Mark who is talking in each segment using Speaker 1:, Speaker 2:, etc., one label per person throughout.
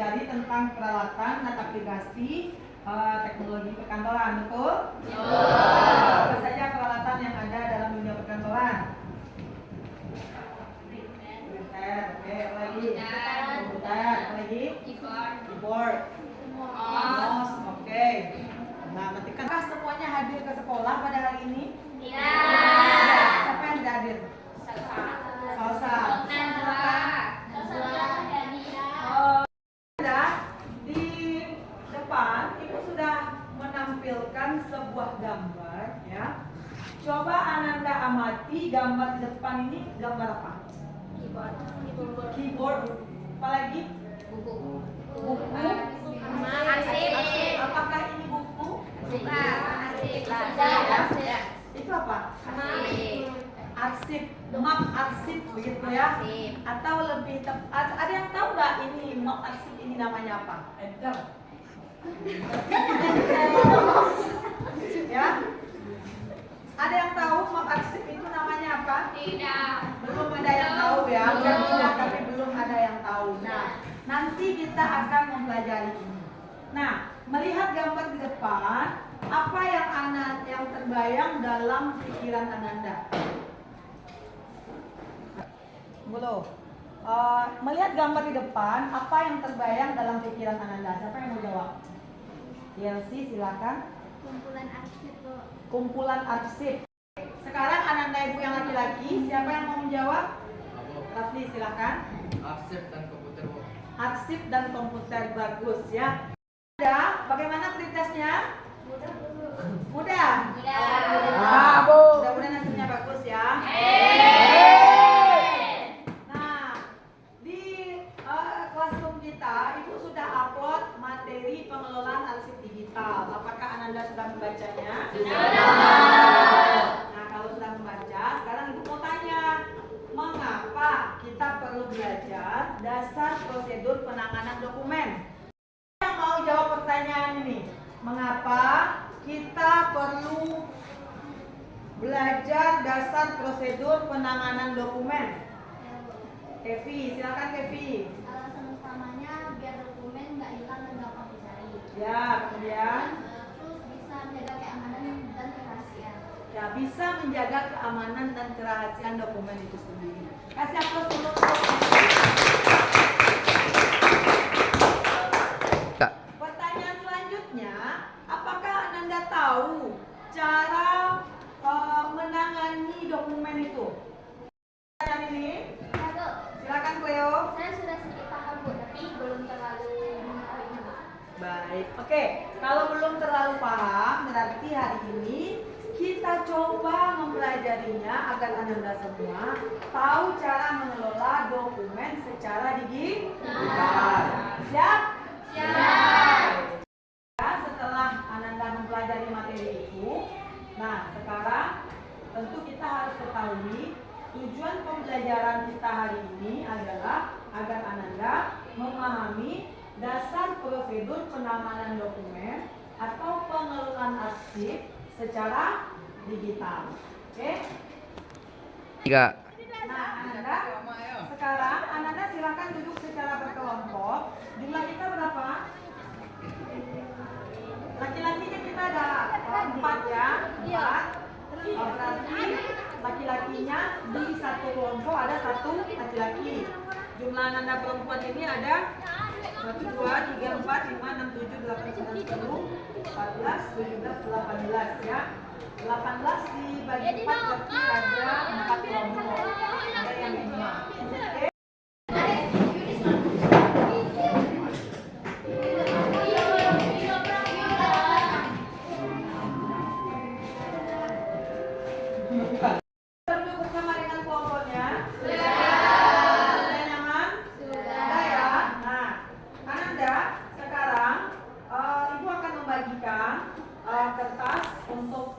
Speaker 1: mempelajari tentang peralatan dan aplikasi teknologi perkantoran, betul? Apa saja peralatan yang ada dalam dunia perkantoran? Oke, apa lagi? Komputer, apa lagi? Keyboard, mouse, oke. Nah, matikan. Apakah semuanya hadir ke sekolah pada hari ini?
Speaker 2: Ya.
Speaker 1: Siapa yang tidak hadir? Salsa. Di depan Ibu sudah menampilkan sebuah gambar, ya. Coba Ananda amati gambar di depan ini gambar apa? Keyboard. Apa lagi? Buku. Apakah ini buku? Itu apa? Arsip, map arsip begitu ya? Atau lebih tepat, ada yang tahu nggak ini map arsip ini namanya apa? Ya? Ada yang tahu map arsip itu namanya apa?
Speaker 2: Tidak.
Speaker 1: Belum ada yang tahu ya? Bukan tidak, tapi belum ada yang tahu. Nah, nanti kita akan mempelajari ini. Nah, melihat gambar di depan, apa yang terbayang dalam pikiran Ananda? Belum. Melihat gambar di depan, apa yang terbayang dalam pikiran Ananda? Siapa yang mau jawab? Yelsi, silakan.
Speaker 2: Kumpulan arsip, Bu.
Speaker 1: Kumpulan arsip. Sekarang Ananda ibu yang laki-laki, siapa yang mau menjawab? Rafli, silakan.
Speaker 3: Arsip dan komputer, Bu.
Speaker 1: Arsip dan komputer, bagus ya. Mudah, bagaimana pretestnya? Mudah. Mudah-mudahan hasilnya bagus ya. Nah, di classroom kita Ibu sudah upload materi pengelolaan arsip digital. Apakah Ananda sudah membacanya? Nah, kalau sudah membaca, sekarang Ibu mau tanya, mengapa kita perlu belajar dasar prosedur penanganan dokumen? Yang mau jawab pertanyaan ini, mengapa kita perlu belajar dasar prosedur penanganan dokumen? Kevi, silakan Kevi.
Speaker 2: Alasan utamanya biar dokumen nggak hilang dan gampang dicari.
Speaker 1: Ya, kemudian
Speaker 2: Terus bisa menjaga keamanan dan kerahasiaan.
Speaker 1: ya bisa menjaga keamanan dan kerahasiaan dokumen itu sendiri. Kasih aplaus dulu untuk pertanyaan selanjutnya, apakah Ananda tahu cara menangani dokumen itu? Pertanyaan ini,
Speaker 2: Ya, Bu.
Speaker 1: silakan Cleo.
Speaker 2: Saya sudah sedikit paham, Bu, tapi belum terlalu mengetahui, Bu.
Speaker 1: Baik, oke. Kalau belum terlalu paham, berarti hari ini kita coba mempelajarinya agar Ananda semua tahu cara mengelola dokumen secara digital. Siap?
Speaker 2: Siap.
Speaker 1: Ya, setelah Ananda mempelajari materi itu, nah sekarang tentu kita harus ketahui tujuan pembelajaran kita hari ini adalah agar Ananda memahami dasar prosedur penanganan dokumen atau pengelolaan arsip secara digital. Oke? Nah, Ananda, sekarang Ananda silakan duduk secara berkelompok. Jumlah kita berapa? Laki-lakinya kita ada 4 ya, 4. Berarti laki-lakinya di satu kelompok ada 1 laki-laki. Jumlah Ananda perempuan ini ada 1, 2, 3, 4, 5, 6, 7, 8, 9, 10, 14, 17, 18 ya. 18 dibagi 4 berarti ada 4 kelompok. Ada yang 5. Oke. Duduk bersama dengan kelompoknya. Sudah nyaman? Sudah ya. Nah, Ananda sekarang Ibu akan membagikan kertas untuk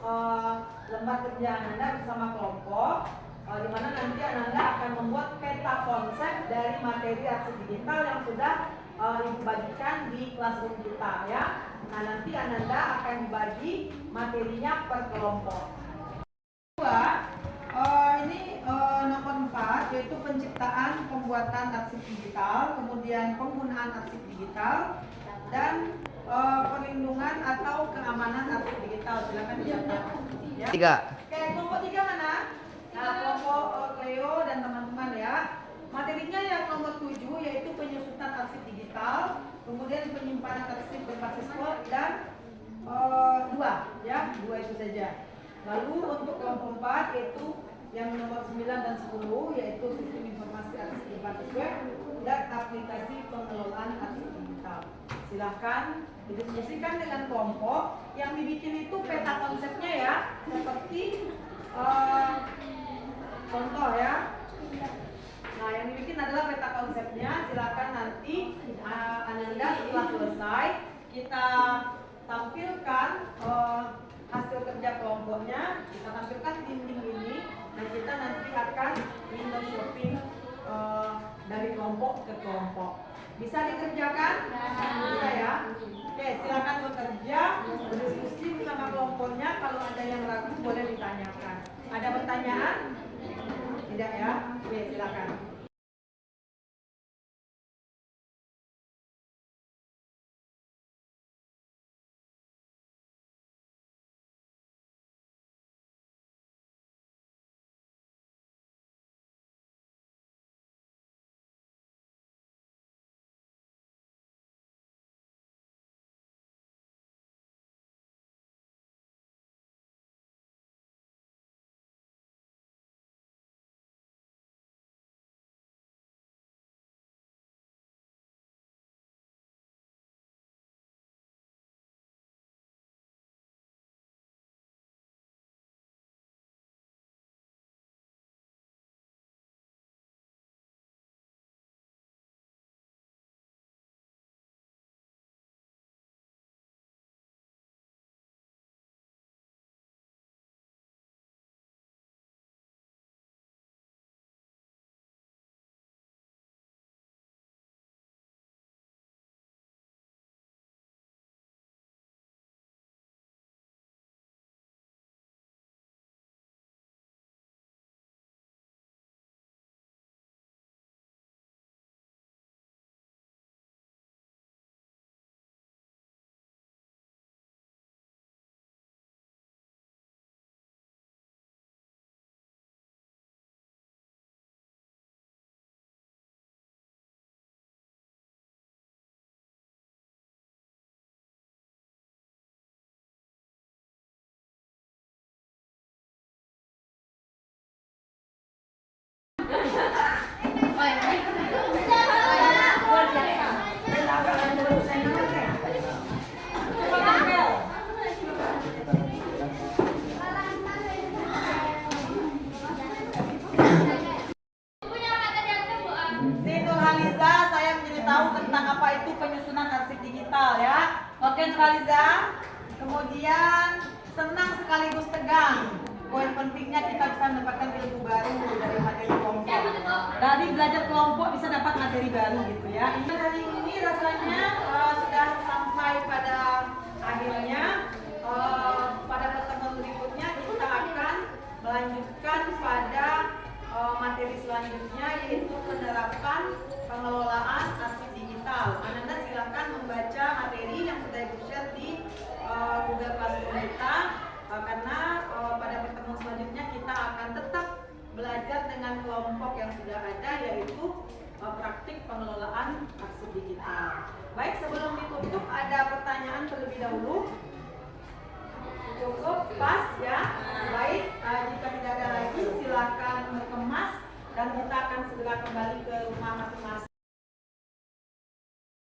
Speaker 1: lembar kerja Ananda bersama kelompok, di mana nanti Ananda akan membuat peta konsep dari materi arsip digital yang sudah Ibu bagikan di classroom kita ya. Nah, nanti Ananda akan dibagi materinya per kelompok. Ini nomor 4 yaitu penciptaan pembuatan arsip digital, kemudian penggunaan arsip digital. digital dan perlindungan atau keamanan arsip digital. Silakan dicatat. Ya.
Speaker 3: 3.
Speaker 1: Oke, kelompok 3 mana? Nah, kelompok Cleo dan teman-teman ya. Materinya yang nomor 7 yaitu penyusutan arsip digital, kemudian penyimpanan arsip berbasis cloud dan 2 ya, 2 itu saja. Lalu untuk kelompok 4 yaitu yang nomor 9 dan 10 yaitu sistem informasi arsip berbasis web dan aplikasi pengelolaan arsip digital. Silahkan didiskusikan dengan kelompok. Yang dibikin itu peta konsepnya ya, seperti contoh ya. Nah, yang dibikin adalah peta konsepnya. Silakan nanti Ananda setelah selesai kita tampilkan hasil kerja kelompoknya. Kita tampilkan dinding ini. Nah, kita nanti akan window shopping dari kelompok ke kelompok. Bisa dikerjakan? Bisa ya. Oke, silakan bekerja, berdiskusi bersama kelompoknya. Kalau ada yang ragu boleh ditanyakan. Ada pertanyaan? Tidak ya? Oke, silakan. Nurhaliza, saya menjadi tahu tentang apa itu penyusunan arsip digital ya. Oke Nurhaliza. Kemudian senang sekaligus tegang. Poin pentingnya kita bisa mendapatkan ilmu baru dari materi kelompok. Dari belajar kelompok bisa dapat materi baru gitu ya. Ini hari ini rasanya sudah sampai pada akhirnya. Pada pertemuan berikutnya kita akan melanjutkan pada materi selanjutnya yaitu penerapan pengelolaan arsip digital. Ananda silakan membaca materi yang sudah ibu share di Google Classroom kita karena pada pertemuan selanjutnya kita akan tetap belajar dengan kelompok yang sudah ada yaitu praktik pengelolaan arsip digital. Baik, sebelum ditutup ada pertanyaan terlebih dahulu. Cukup pas ya. Baik, jika tidak ada lagi silakan berkemas dan kita akan segera kembali ke rumah masing-masing.